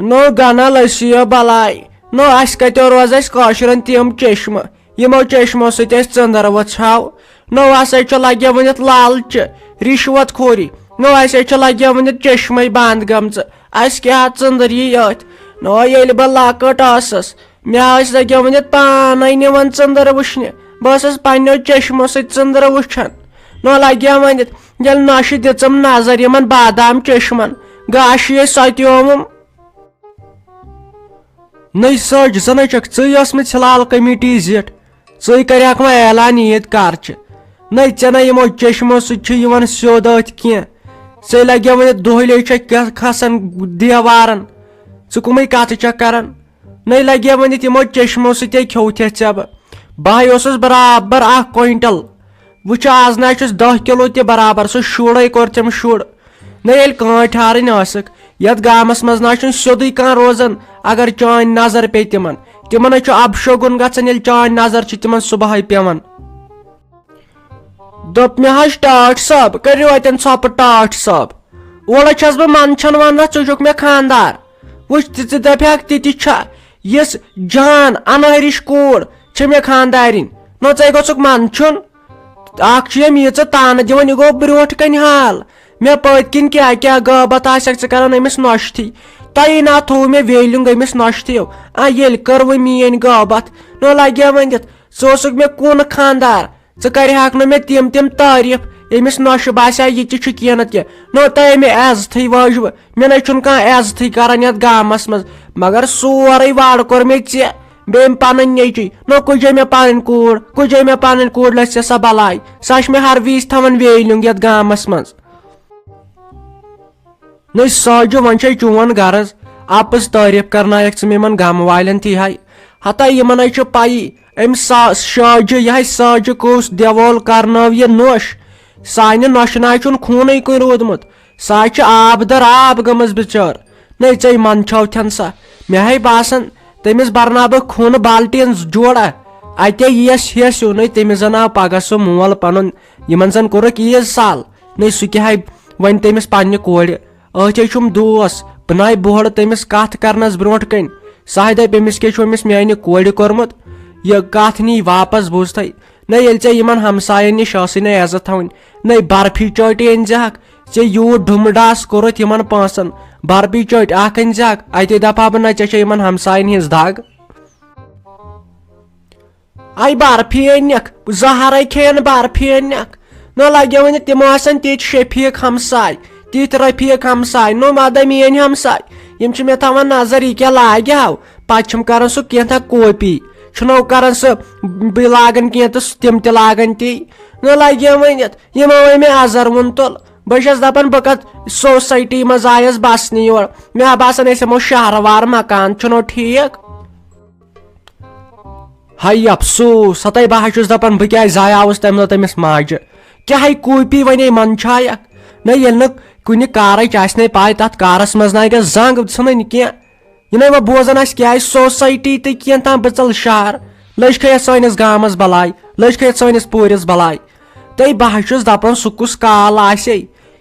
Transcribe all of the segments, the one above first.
نو گنا لسیو بلائی نو اس کتو روز اس کاشرن تیم چشم یمو چشمو ست اس ژندر وچھاو نو ہسا چھ لگیا ونت لالچ رشوت خوری نو ہسا چھ لگیا ونت چشمے بند گمژ اس کیا ژندر یت نو ییل بہ لکٹ آسس مے لگیا ونت پانے نوان ژندر وچھنہ بہٕ ٲسٕس پننیو چشمو ست ژندر وچھان نو لگیا ونت یل نش دژم نظر یمن بادام چشمن گاش ستیوم نئی سج زن چک ژس مت ہلال کمیٹی زٹ ژے کرک وۄنۍ اعلان عید کر نئی ژے نا یمو چشمو سۭتۍ سیود ات کینٛہہ ژے لگیا ونت دۄہلے چھکھ کھسان دیوارن ژٕ کُمے کتھ چھکھ کران نئی لگیا ونت یمو چشمو سۭتے کھیوتھس ژے بہٕ اوسُس برابر 1 کوینٹل وچھ آز نا چھُس 10 کلو تہِ برابر سُہ شُرے کوٚر تٔمۍ شُر نہ ییٚلہِ کٲنٛٹۍ ہارٕنۍ ٲسٕکھ یتھ گامس منٛز نا چھُنہٕ سیوٚدُے کانٛہہ روزان اگر چٲنۍ نظر پیٚیہِ تِمن چھُ ابشگُن گژھان ییٚلہِ چٲنۍ نظر چھِ تِمن صبحٲے پیٚوان دوٚپ مےٚ حظ ٹاٹھ صٲب کٔرِو اتٮ۪ن ژھۄپہٕ ٹاٹھ صٲب اورے چھس بہٕ منٛدچھان ونان ژٕ چھُکھ مےٚ خانٛدار وٕچھ ژٕ دپکھ تہِ تہِ چھا یِژھ جان انٲرِش کوٗر چھِ مےٚ خانٛدارِنۍ نو ژے گوٚژھُکھ منٛدچھُن اکھ چھِ یِم ییٖژٕ تانہٕ دِوان یہِ گوٚو برٛونٛٹھ کَنہِ حال مےٚ پٔتۍ کِنۍ کیٛاہ کیٛاہ غٲبت آسٮ۪کھ ژٕ کران أمِس نۄشتھٕے تۄہی نا تھوٚو مےٚ ویلِنٛگ أمِس نۄشتھٕیو ییٚلہِ کٔر وۄنۍ میٛٲنۍ غٲبت نو لگیا ؤنِتھ ژٕ اوسُکھ مےٚ کُن خانٛدار ژٕ کرِہکھ نہٕ مےٚ تِم تعریٖف ییٚمِس نۄشہِ باسہِ ہا یہِ تہِ چھُ کینٛہہ نتہٕ کینٛہہ نو تۄہہِ مےٚ عزتھٕے وٲجوٕ مےٚ نَے چھُنہٕ کانٛہہ عزتھٕے کران یتھ گامس منٛز مگر سورُے وارٕ کوٚر مےٚ ژےٚ بیٚیہِ أمۍ پنٕنۍ نیٚچی نو کُجے مےٚ پنٕنۍ کوٗر لٔج ژےٚ سۄ بلاے سۄ چھِ مےٚ ہر وِزِ تھاوان ویلِنٛگ یتھ گامس منٛز نٔے ساجو وۄنۍ چھے چون غرض اپٕز تعریٖف کرنایکھ ژٕ مےٚ یِمن گامہٕ والٮ۪ن تھی ہاے ہتا یِمن چھُ پیی أمۍ شاجہِ یِہے ساجہِ کُس دیوول کرنٲو یہِ نوٚش سانہِ نۄشہِ ناے چھُنہٕ خوٗنٕے کُنہِ روٗدمُت سۄ چھِ آب در آب گٔمٕژ بِچٲر نٔے ژے منٛدچھوتھن سۄ مےٚ ہے باسان تٔمِس برناو بہٕ خوٗنہٕ بالٹیٖن جوڑا اتے یِیَس ہٮ۪س ہیوٗ نٔے تٔمِس زن آو پگہہ سُہ مول پنُن یِمن زن کوٚرُکھ عیٖز سال نٔے سُہ کیٛاہ وۄنۍ تٔمِس پننہِ کورِ أتھے چھُم دوس بہٕ ناے بوڑٕ تٔمِس کتھ کرنس برونٛٹھ کٔنۍ سۄ دپہِ أمِس کیٛاہ چھُ أمِس میانہِ کورِ کوٚرمُت یہِ کتھ نی واپس بوٗزتھے نہ ییٚلہِ ژےٚ یِمن ہمساین نِش ٲسٕے نہٕ عزت تھاوٕنۍ نٔے برفی چٲٹی أنزہکھ ژےٚ یوٗت ڈُمہٕ ڈاس کوٚرُتھ یِمن پونٛسن برفی چٲٹۍ اکھ أنزہکھ اتے دپہا بہٕ نہ ژےٚ چھےٚ یِمن ہمساین ہِنٛز دگ برفی أنِکھ زہرے کھیٚیَن برفی أنِکھ نہ لگیا ونہِ تِم آسن تِتھۍ شفیٖق ہمساے تِتھۍ رفیٖق ہمساے نو مدہ میٲنۍ ہمساے یِم چھِ مےٚ تھاوان نظر یہِ کیٛاہ لاگہِ ہاو پتہٕ چھِم کران سُہ کینٛژھا کوپی چھُنو کران سُہ بہٕ لاگان کینٛہہ تہٕ تِم تہِ لاگان تی نہ لگیا ؤنِتھ یِمو وۄنۍ مےٚ ازروُن تُل بہٕ چھس دپان بہٕ کتھ سوسایٹی منٛز آیس بسنہِ یور مےٚ باسان أسۍ یِمو شہرٕ وار مکان چھُنو ٹھیٖک ہاے افسوٗس ہتے بہٕ حظ چھُس دپان بہٕ کیٛازِ زایاوُس تمہِ دۄہ تٔمِس ماجہِ کیٛاہ کوپی ونے منٛدچھایکھ نہ ییٚلہِ نہٕ کُنہِ کارٕچ آسہِ نے پاے تتھ کارس منٛز نہ گژھِ زنٛگ ژھٕنٕنۍ کینٛہہ یہِ نَے وۄنۍ بوزان آسہِ کیٛازِ سوسایٹی تہٕ کینٛہہ تام بٕژل شہر لٔج کھٔیتھ سٲنِس گامس بلاے لٔج کھٔیتھ سٲنِس پوٗرِس بلاے تہٕ بہٕ حظ چھُس دپان سُہ کُس کال آسے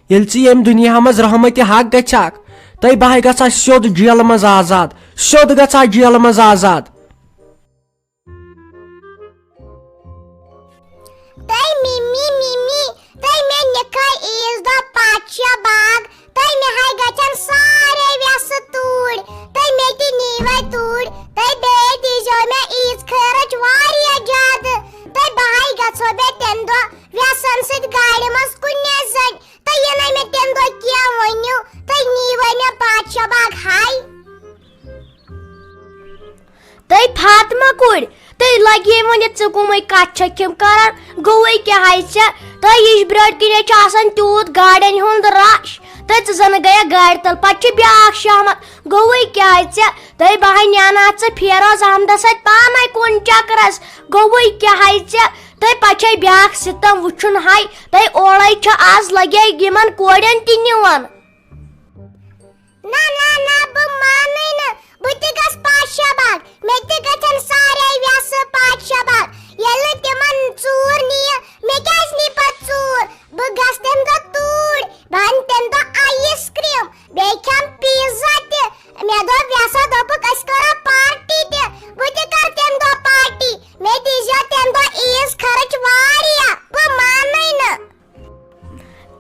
ییٚلہِ ژٕ ییٚمہِ دُنیا منٛز رحمتِ حق گژھکھ تہٕ بہٕ ہے گژھٕ ہا سیوٚد جیلہٕ منٛز آزاد سیوٚد گژھٕ ہا جیلہٕ منٛز آزاد فاطمہ کوٗر تُہۍ لگے ؤنِتھ ژٕ کُمے کتھ چھکھ یِم کران گوٚوے کیٛاہ ہے ژےٚ تۄہہِ یِش برٛونٛٹھ کِنۍ چھُ آسان تیوٗت گاڑٮ۪ن ہُنٛد رش تہٕ ژٕ زن گٔیکھ گاڑِ تل پتہٕ چھُ بیاکھ شہمت گوٚوے کیٛاہ ہے ژےٚ تُہۍ بہے نیاناتھ ژٕ فیروز احمدس سۭتۍ پانے کُن چکرس گوٚوے کیٛاہ ہے ژےٚ تۄہہِ پتہٕ چھے بیاکھ ستم وٕچھُن ہے تۄہہِ اورے چھُ آز لگے یِمن کورٮ۪ن تہِ نِوان بہٕ تہِ گژھٕ پادشاہ باغ مےٚ تہِ گژھن سارے ویسہٕ پادشاہ باغ ییٚلہِ نہٕ تِمن ژوٗر نِیہِ مےٚ کیٛازِ نی پتہٕ ژوٗر بہٕ گژھٕ تمہِ دۄہ توٗرۍ بہٕ انہٕ تمہِ دۄہ آیِس کرٛیٖم بیٚیہِ کھٮ۪مہٕ پیٖزا تہِ مے دوپ یسا دوپک اس کرا پارٹی تہ بہ تہ کر تم دو پارٹی مے دیزیو تم دو عیز خرچ واریا بہ مانئی نہ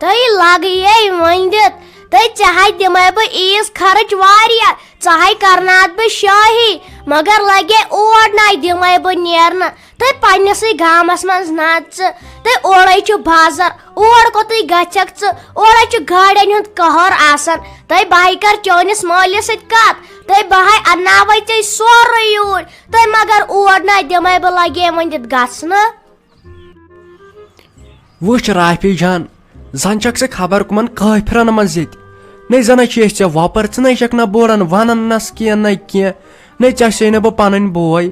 تئی لگیے وندت تئی ژےٚ دمے بہ عیز خرچ واریا ژےٚ کرنات بہ شاہی مگر لگے اور ناے دمے بہ نیرن تئی پنسے گامس منٛز نژ تئی اورے چھ بازر اور کوتٕے گژھکھ ژٕ اورے چھ گاڑین ہُنٛد قہر آسان تئی بہٕ کر چٲنِس مٲلِس سۭتۍ کتھ تئی بہٕ انناوے ژےٚ سورُے یوٗرۍ تئی مگر اور ناے دمے بہ لگے ونِتھ گژھنہٕ وٕچھ رافی جان زن چھکھ ژٕ خبر کمن کٲفرن منٛز ییٚتہِ نَے زن چھِ أسۍ ژےٚ وۄپر ژٕ نَے چھکھ نہ بوڑن وننس کینٛہہ نہ کینٛہہ نَے ژےٚ چھے نہٕ بہٕ پنٕنۍ بوے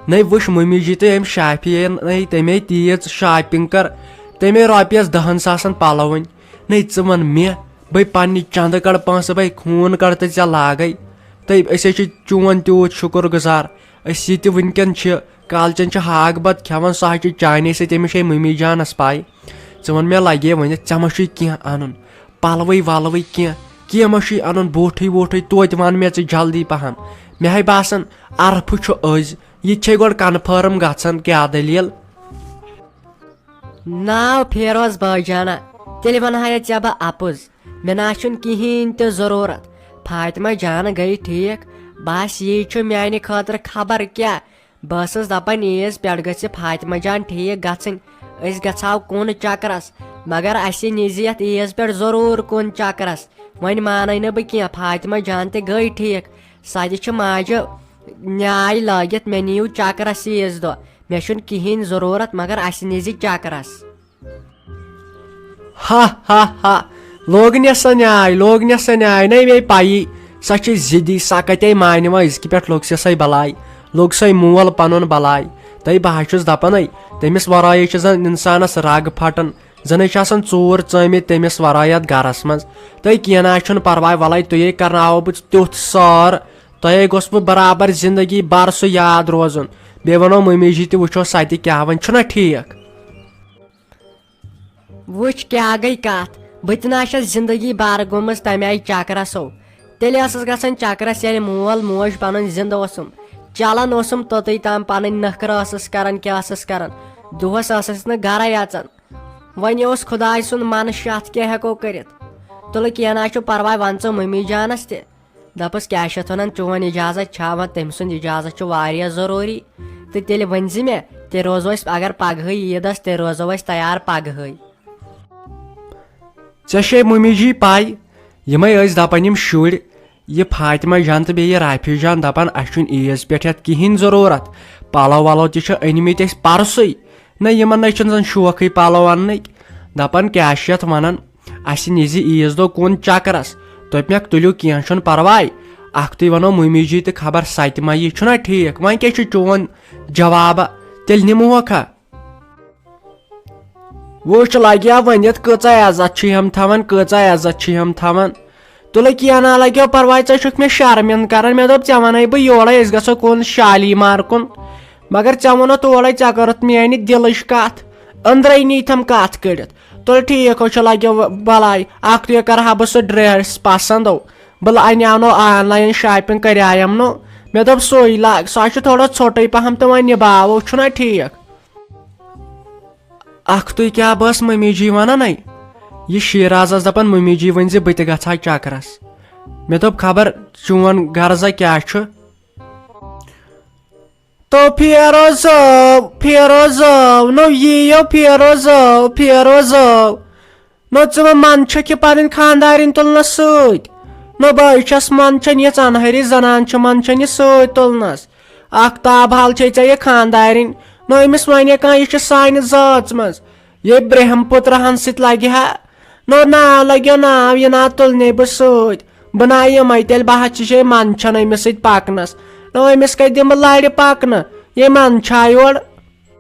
نَے وٕچھ مٔمی جی تہٕ أمۍ شافی نَے تمے تیٖژ شاپنگ کر تمے رۄپیس 10 ساسن پلو أنۍ نَے ژٕ ون مےٚ بے پننہِ چندٕ کڑ پونٛسہٕ بے خوٗن کڑ تہٕ ژےٚ لاگے تہٕ أسۍ حظ چھِ چون تیوٗت شُکر گُزار أسۍ یہِ تہِ وٕنکیٚن چھِ کالچن چھِ ہاکھ بت کھٮ۪وان سُہ حظ چھِ چانے سۭتۍ أمِس چھے مٔمی جانس پاے ژٕ ون مےٚ لگے ؤنِتھ ژےٚ ما چھُے کینٛہہ انُن پلوٕے ولوٕے کینٛہہ ما چھُے انُن بوٗٹھٕے ووٗٹھٕے توتہِ ون مےٚ ژٕ جلدی پہم مےٚ ہے باسان عرفہٕ چھُ أزۍ یہِ چھے گۄڈٕ کنفٲرم گژھان کیٛاہ دٔلیٖل ناو فیروز بٲے جانا تیٚلہِ ونہاے ژےٚ بہٕ اپُز مےٚ نہ چھُنہٕ کِہیٖنۍ تہِ ضروٗرت فاطمہ جان گٔیے ٹھیٖک بس یی چھُ میانہِ خٲطرٕ خبر کیٛاہ بہٕ ٲسٕس دپان عیز پٮ۪ٹھ گژھِ فاطمہ جان ٹھیٖک گژھٕنۍ أسۍ گژھہو کُن چکرس مگر اسہِ نِزِ یتھ عیز پٮ۪ٹھ ضروٗر کُن چکرس وۄنۍ مانے نہٕ بہٕ کینٛہہ فاطمہ جان تہِ گٔیے ٹھیٖک سۄ تہِ چھِ ماجہِ نیاے لٲگِتھ مےٚ نِیِو چکرس عیز دۄہ مےٚ چھُنہٕ کِہیٖنۍ ضروٗرت مگر اسہِ نِزِ چکرس ہا لوگنیس سۄ نیاے نَے مے پایی سۄ چھِ ضِدی سۄ کتے مانہِ وۄنۍ أزکہِ پٮ۪ٹھ لوٚگ سۄے بلاے لوٚگ سۄے مول پنُن بلاے تہٕ بہٕ حظ چھُس دپان تٔمِس ورٲے چھِ زن انسانس رگ پھٹان زن چھِ آسان ژوٗر ژٲمٕتۍ تٔمِس ورٲے اتھ گرس منٛز تہٕ کینٛہہ نہ چھُنہٕ پرواے ولاے تُہۍ کرناوو بہٕ تیُتھ سٲر تۄہے گوٚژھ بہٕ برابر زندگی بر سُہ یاد روزُن بیٚیہِ ونو مٔمی جی تہِ وٕچھو سۄ تہِ کیٛاہ وۄنۍ چھُنہ ٹھیٖک وٕچھ کیٛاہ گٔے کتھ بہٕ تہِ نہ چھس زندگی بار گوٚمُت تمہِ آیہِ چکرسو تیٚلہِ ٲسٕس گژھان چکرس ییٚلہِ مول موج پنُن زندٕ اوسُم چلان اوسُم توٚتُے تام پنٕنۍ نکھرٕ ٲسٕس کران کیٛاہ ٲسٕس کران دۄہس ٲسٕس نہٕ گرے اژان وۄنۍ اوس خۄداے سُنٛد منشہِ اتھ کیٛاہ ہٮ۪کو کٔرِتھ تُلہٕ کینٛہہ نہ چھُ پرواے ون ژٕ مٔمی جانس تہِ دپس کیٛاہ چھِ اتھ ونان چون اجازت چھا وۄنۍ تٔمۍ سُنٛد اجازت چھُ واریاہ ضروٗری تہٕ تیٚلہِ ؤنۍ زِ مےٚ تیٚلہِ روزو أسۍ اگر پگہٕے عیٖد آسہِ تیٚلہِ روزو أسۍ تیار پگہٕے ژےٚ چھے مٔمی جی پاے یِمے ٲسۍ دپان یِم شُرۍ یہِ فاطمہ جان تہٕ بیٚیہِ یہِ رافی جان دپان اسہِ چھُنہٕ عیز پٮ۪ٹھ یتھ کہیٖنۍ ضروٗرت پلو ولو تہِ چھِ أنمٕتۍ أسۍ پرسُے نہ یِمن نَے چھُنہٕ زن شوقٕے پلو اننٕکۍ دپان کیٛاہ چھِ یتھ ونان اسہِ نِزِ عیز دۄہ کُن چکرس دوٚپمکھ تُلِو کینٛہہ چھُنہٕ پرواے اکھتُے ونو مٔمی جی تہٕ خبر سۄ تہِ ما یی چھُنہ ٹھیٖک وۄنۍ کیٛاہ چھُ چون جوابہ تیٚلہِ نِمہوکھا وٕچھ لگیا ؤنِتھ کۭژاہ عزت چھِ یِم تھاوان کۭژاہ عزت چھِ یِم تھاوان تُلہٕ کینٛہہ نہ لگیو پرواے ژےٚ چھُکھ مےٚ شرمنٛد کران مےٚ دوٚپ ژےٚ ونَے بہٕ یورے أسۍ گژھو کُن شالیمار کُن مگر ژےٚ ووٚنُتھ اورے ژےٚ کٔرٕتھ میانہِ دِلٕچ کتھ أنٛدرے نیٖتھم کتھ کٔڑِتھ تُلہٕ ٹھیٖک حظ چھُ لگیو بلاے اکھتُے کرہا بہٕ سُہ ڈریس پسنٛدو بہٕ انیاونو آن لاین شاپنگ کریایم نو مےٚ دوٚپ سُے لاگ سُہ چھُ تھوڑا ژھوٚٹٕے پہم تہٕ وۄنۍ نِباوو چھُنہ ٹھیٖک اکھتُے کیٛاہ بہٕ ٲس مٔمی جی ونان یہِ شیٖراز ٲس دپان مٔمی جی ؤنۍ زِ بہٕ تہِ گژھٕ ہا چکرس مےٚ دوٚپ خبر چون غرضا کیٛاہ چھُ تو فیروزو نو یِیو فیروزو نو ژٕ منٛدچھکھ یہِ پنٕنۍ خانٛدارِنۍ تُلنس سۭتۍ نو بہٕ چھس منٛدچھان یہِ ژنہری زنان چھِ منٛدچھان یہِ سۭتۍ تُلنس اختاب حال چھے ژےٚ یہِ خانٛدارِنۍ نو أمِس ونے کانٛہہ یہِ چھِ سانہِ زٲژ منٛز یے برہم پُترہن سۭتۍ لگہِ ہا نو ناو لگیو ناو یہِ ناو تُلنے بہٕ سۭتۍ بہٕ نہ یِمے تیٚلہِ بہٕ حظ چھے منٛدچھان أمِس سۭتۍ پکنس نو أمِس کتہِ دِمہٕ بہٕ لرِ پکنہٕ یے منٛدچھا یورٕ